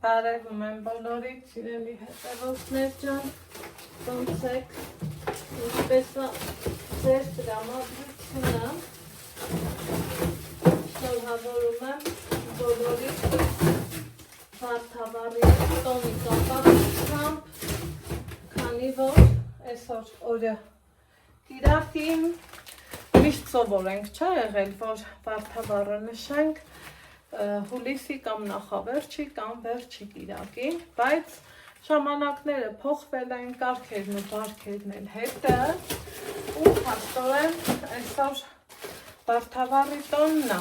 Բարևում եմ բոլորիդ, սիրելի հետևորդներ ջան, ոնց եք, ինչպես է ձեր տրամադրությունը, շնորհավորում եմ բոլորիդ Վարդավառի տոնի կապակցությամբ, քանի որ այսօր օրը Կիրակին միշտ սովոր ենք չէ եղել, որ Վարդավառը նշենք հուլիսի կամ նախավերջի կամ վերջի կիրակի, բայց ժամանակները փոխվել են, կարգերն ու բարքերն էլ հետը ու փաստորեն այսօր Վարդավառի տոնն է։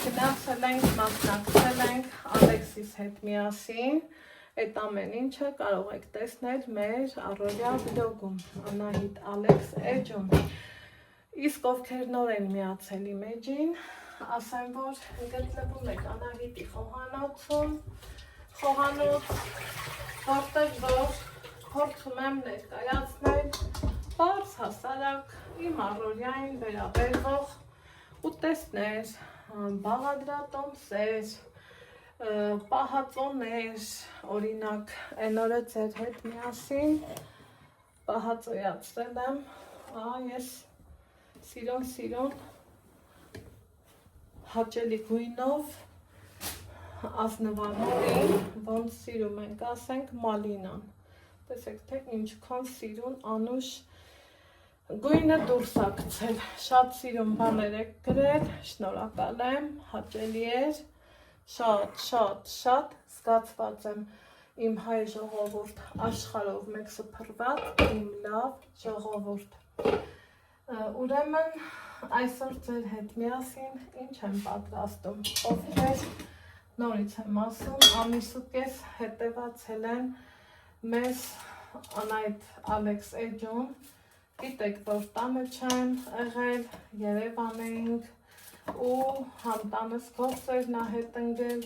Գնացել ենք, մասնակցել ենք Ալեքսիս հետ միասին, այդ ամեն ինչը կարող եք տեսնել մեր առօրյա վլոգում, Անահիտ Ալեքս էջում։ Իսկ ովքեր նոր են միացել իմ էջին, ասեմ, որ գտնվում եք Անահիտի խոհանոցում, որտեղ որ փորձում եմ ներկայացնել պարզ հասարակ իմ առօրյային վերաբերող ուտեստներ, բաղադրատոմսեր, պահածոներ, օրինակ այն օրը ձեր հետ միասին պահածոյացրել եմ, ես սիրուն հաճելի գույնով ազնվանորին, ոնց սիրում ենք, ասենք մալինան, տեսեք թե ինչքան սիրուն անուշ գույնը դուրս է գցել, շատ սիրուն բաներ եք գրել, շնորհակալ եմ, հաճելի էր, շատ զգացված եմ իմ հայ ժողովուրդ աշխարհով մեկ սփռված, իմ լավ ժողովուրդ, ուրեմն այսօր ձեր հետ միասին ինչ եմ պատրաստում, ովքեր նորից եմ ասում, ամիս ու կես հետևացել են մեզ Անահիտ Ալեքս էջում, գիտեք, որ տանը չեմ եղել, Երևան էինք ու համ տանս գործերն ա հետ ընկել,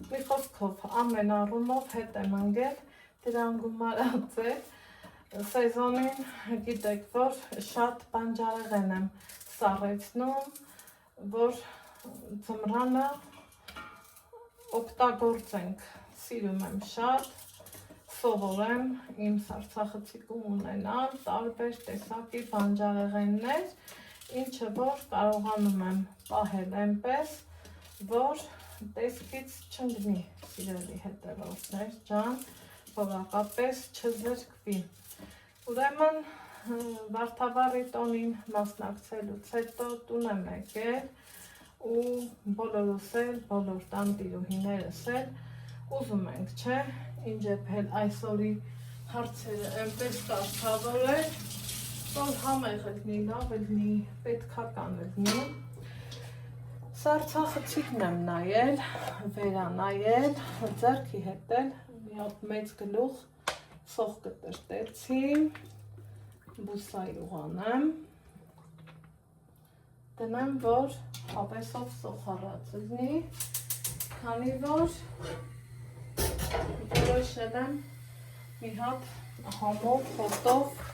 մի խոսքով ամեն առումով հետ եմ ընկել, դրան գումարացել, սեզոնին գիտեք, որ շատ բանջարեղեն եմ սառեցնում, որ ձմռանը օգտագործենք, սիրում եմ շատ, սովորեմ իմ սառցախցիկում ունենալ տարբեր տեսակի բանջարեղեններ, ինչը որ կարողանում եմ պահել այնպես, որ տեսքից չընկնի, սիրելի հետևորդներ ջան, որակապես չզրկվի։ Ուրեմն Վարդավառի տոնին մասնակցելուց հետո տուն եմ եկել ու բոլորս էլ, բոլոր տանտիրուհիներս էլ ուզում ենք, չէ, ինջեպել այսօրի հարցերը այնպես կարգավորել, որ համեղ ելնի, լավ ելնի, պետքական ելնի։ Սառցախցիկն եմ նայել, վերանայել, ձեռքի հետ էլ մի հատ մեծ գլուխ սոխ կտրտեցի, բուսայի ուղանեմ, դնեմ, որ հավեսով սոխառած լինի, քանի որ որոշել եմ մի հատ համով, հոտով,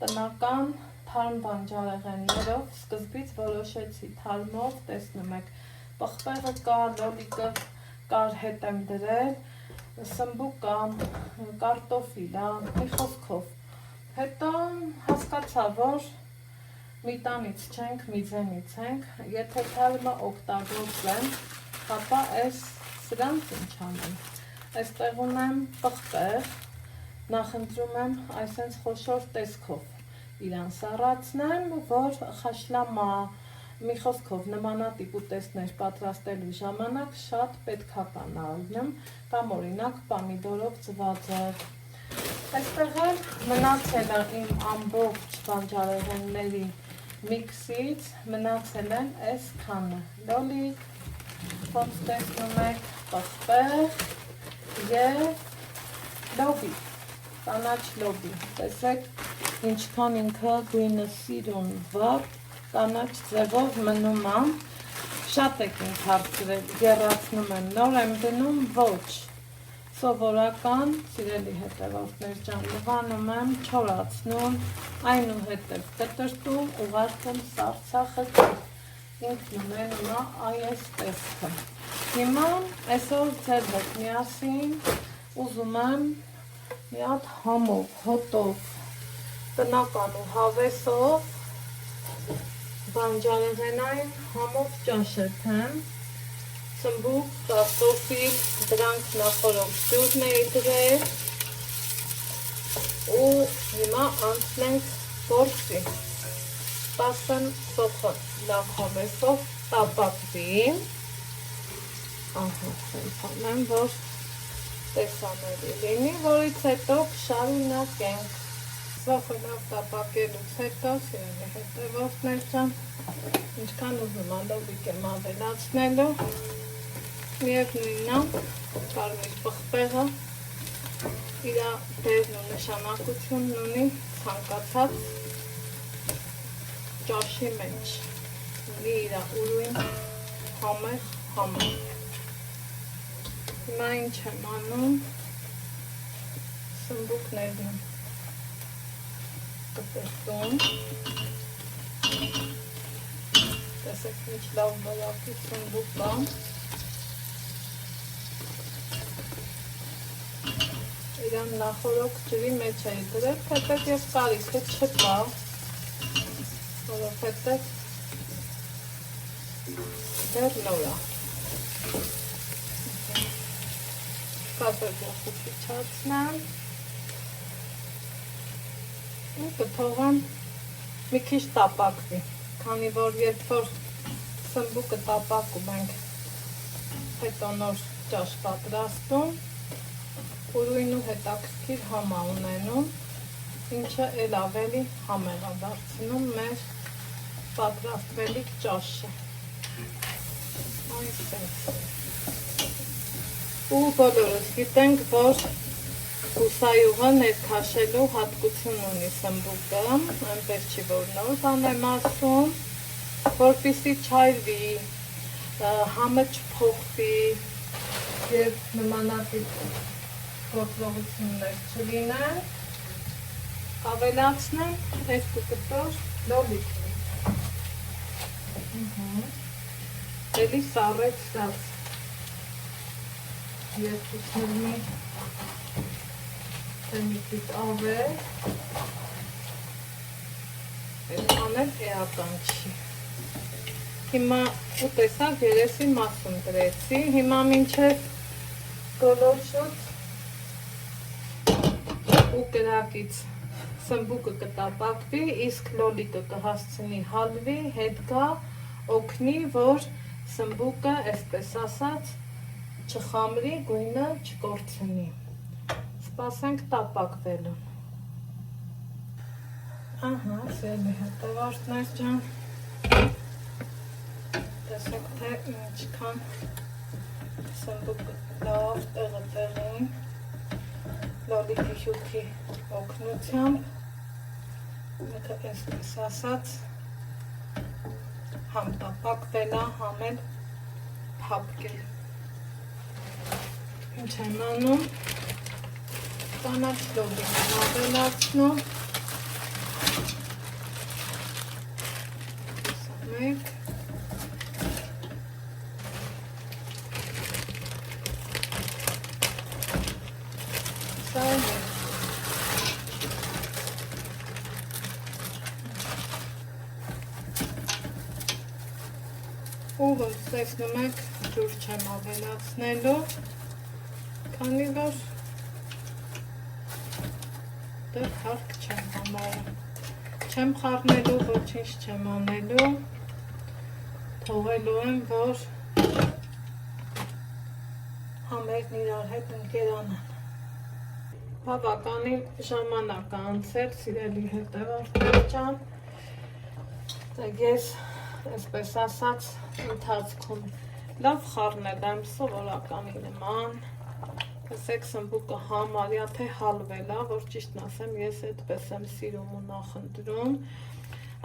տնական թարմ բանջարեղեններով, սկզբից որոշեցի թարմով, տեսնում եք, պղպեղը կար, լոլիկը կար, հետ եմ դրել, սմբուկ կա, կարտոֆիլ, մի խոսքով, հետո հասկացա, որ մի տանից չենք, մի ձենից ենք, եթե թարմը օգտագործեմ, ապա սրանց ինչ անեմ, այստեղ ունեմ պղպեղ, նախընտրում եմ այսենց խոշոր տեսքով իրան սառացնեմ, որ խաշլամա, մի խոսքով նմանատիպ ուտեստներ պատրաստելու ժամանակ շատ պետքական ալնեմ, կամ օրինակ պամիդորով ծվածեղ, այստեղ էլ մնացել է իմ ամբողջ բանջարեղենների միքսից, մնացել են այս քանը, լոլիկ, ոնց տեսնում եք, պղպեղ և լոբի, կանաչ լոբի, տեսեք ինչքան ինքը գույնը սիրուն վառ, կանաչ ձևով մնում է, շատ եք ինք հարցրել, գեռացնում եմ, նոր եմ գնում, ոչ, սովորական, սիրելի հետևորդներ ջան, լվանում եմ, չորացնում, այնուհետև կտրտում, ուղարկում սառցախցիկ, ինքն ունենում է այս տեսքը։ Հիմա այսօր ձեր հետ միասին ուզում եմ մի հատ համով, հոտով, տնական ու հավեսով բանջարեղենային համով ճաշել սմբուկ, կարտոֆիլ, դրանք նախորդ ջուրն էի դրել ու հիմա անցնենք գործի։ Սպասեմ սոխը լավ հավեսով տապակվի։ Ահա, խնդրեմ, որ տեսանելի լինի, որից հետո շարունակենք։ Սոխը լավ տապակելուց հետո, սիրելի հետևորդներ ջան, ինչքան ուզում ալովիկ եմ ավելացնելու, միևնույնն է, կարմիր պղպեղը իր դերն ու նշանակությունն ունի ցանկացած ճաշի մեջ, ունի իր ուրույն համեղ։ Հիմա ինչ եմ անում, սմբուկներն եմ կպերտում, տեսեք ինչ լավ բլակի սմբուկ կա, իրան նախորոք ջրի մեջ էի դրել, հետև ես կարիքը չկա, որովհետև դեռ նոր է։ Կասերգախուտ իջացնեմ ու կթողեմ մի քիչ տապակվի, քանի որ երբ որ սմբուկը տապակում ենք, հետո նոր ճաշ պատրաստում, ուրույն ու հետաքրքիր համ է ունենում, ինչը էլ ավելի համեղ է դարձնում մեր պատրաստվելիք ճաշը։ Այսպես։ Ու բոլորս գիտենք, որ հուսայուղը ներքաշելու հատկություն ունի սմբուկը, այնպես չի, որ նոր բան եմ ասում, որպեսզի չայրվի, համը չփոխվի և նմանատիպ գործողություններ չլինեն, ավելացնեմ 2 կտոր լոլիկ։ Էլի սառեցրած երկուսնի մի քիչ ավել, այդքան էլ էական չի։ Հիմա ու տեսակ երեսի մասում դրեցի, հիմա մինչև գոլորշուց ու կրակից սմբուկը կտապակվի, իսկ լոլիկը կհասցնի հալվի, հետ գա, օգնի, որ սմբուկը, այսպես ասած, չխամրի, գույնը չկորցնի։ Սպասենք տապակվելուն։ Ահա, սիրելի հետևորդներ ջան, տեսեք, թե ինչքան սմբուկը լավ տեղին լոլիկի հյութի օգնությամբ, մեկը այսպես ասած, համ տապակվել է, համ էլ փափկել։ Ինչ եմ անում, կանաչ լոլիկ եմ ավելացնում, մեկ, սա է մեկ, ու ոնց տեսնում եք ջուր չեմ ավելացնելու, քանի որ դեռ հարկ չեմ համարում, չեմ խառնելու, ոչինչ չեմ անելու, թողելու եմ, որ համերն իրար հետ ընկերանան։ Բավականին ժամանակ անցել, սիրելի հետևորդներ ջան, ես այսպես ասած ընթացքում լավ խառնել եմ սովորականի նման, տեսեք սմբուկը համարյա թե հալվել է, որ ճիշտն ասեմ, ես այդպես եմ սիրում ու նախընտրում,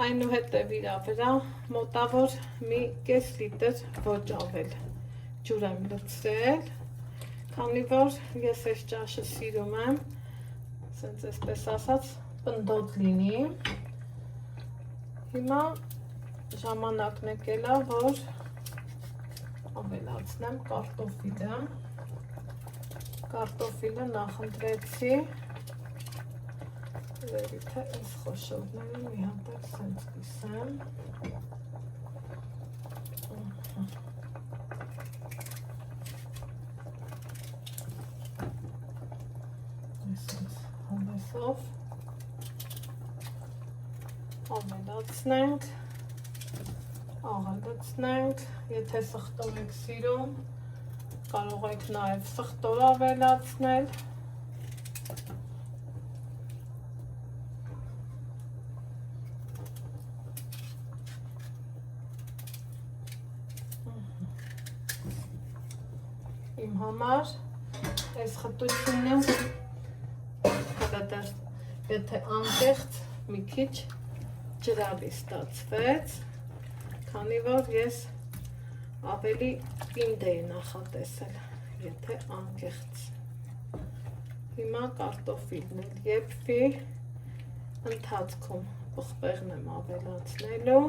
այնուհետև իր վրա մոտավոր մի կես լիտր ոչ ավել ջուր եմ լցրել, քանի որ ես այս ճաշը սիրում եմ, այսպես ասած, պնդոտ լինի։ Հիմա ժամանակն եկել է, որ ավելացնեմ կարտոֆիլը։ Կարտոֆիլը նախընտրեցի։ Վերի թե այս խոշորները մի հատ էլ սենց կիսեմ։ Այսպես համեսով ավելացնենք, աղալացնենք, եթե սխտոր եք սիրում, կարող եք նաև սխտոր ավելացնել։ Իմ համար այս խտությունն եթե անկեղծ մի քիչ ջրավի ստացվեց, քանի որ ես ավելի պինդ էի նախատեսել, եթե անկեղծ։ Հիմա կարտոֆիլն էլ եփվի, ընթացքում պղպեղն եմ ավելացնելու,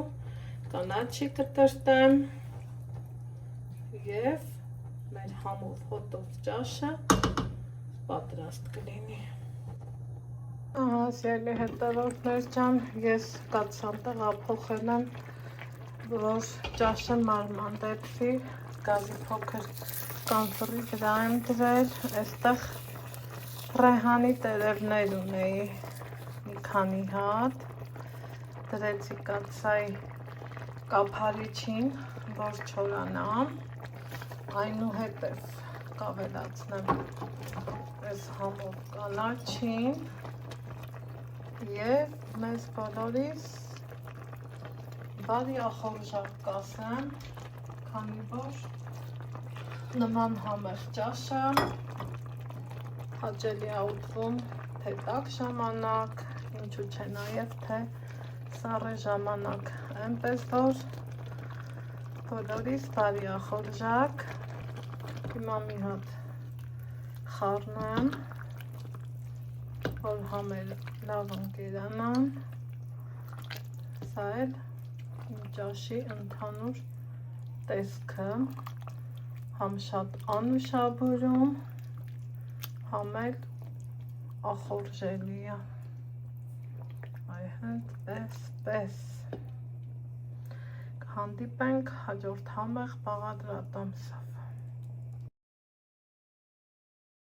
կանաչի կտրտեմ և մեր համով հոտով ճաշը պատրաստ կլինի։ Սիրելի հետևորդներ ջան, ես կացան տեղափոխել եմ, որ ճաշը մանրամանդեցի, գազի փոքր կանցրի վրա եմ դրել, այստեղ ռեհանի տերևներ ունեի մի քանի հատ, դրեցի կացայի կափարիչին, որ չորանամ, այնուհետև կավելացնեմ այս համով կանաչին և մեզ բոլորիս բարի ախորժակ կասեմ, քանի որ նման համեղ ճաշը հաճելի է ուտվում թե տաք ժամանակ, ինչու չէ նաև թե սառը ժամանակ, այնպես որ բոլորիս բարի ախորժակ։ Հիմա մի հատ խառնեմ, որ համերը լավ ընկերանան, սա էլ իմ ճաշի ընդհանուր տեսքը, համ շատ անուշաբուրում, համ էլ ախորժելի է, այհենց պես։ Կհանդիպենք հաջորդ համեղ բաղադրատամսով։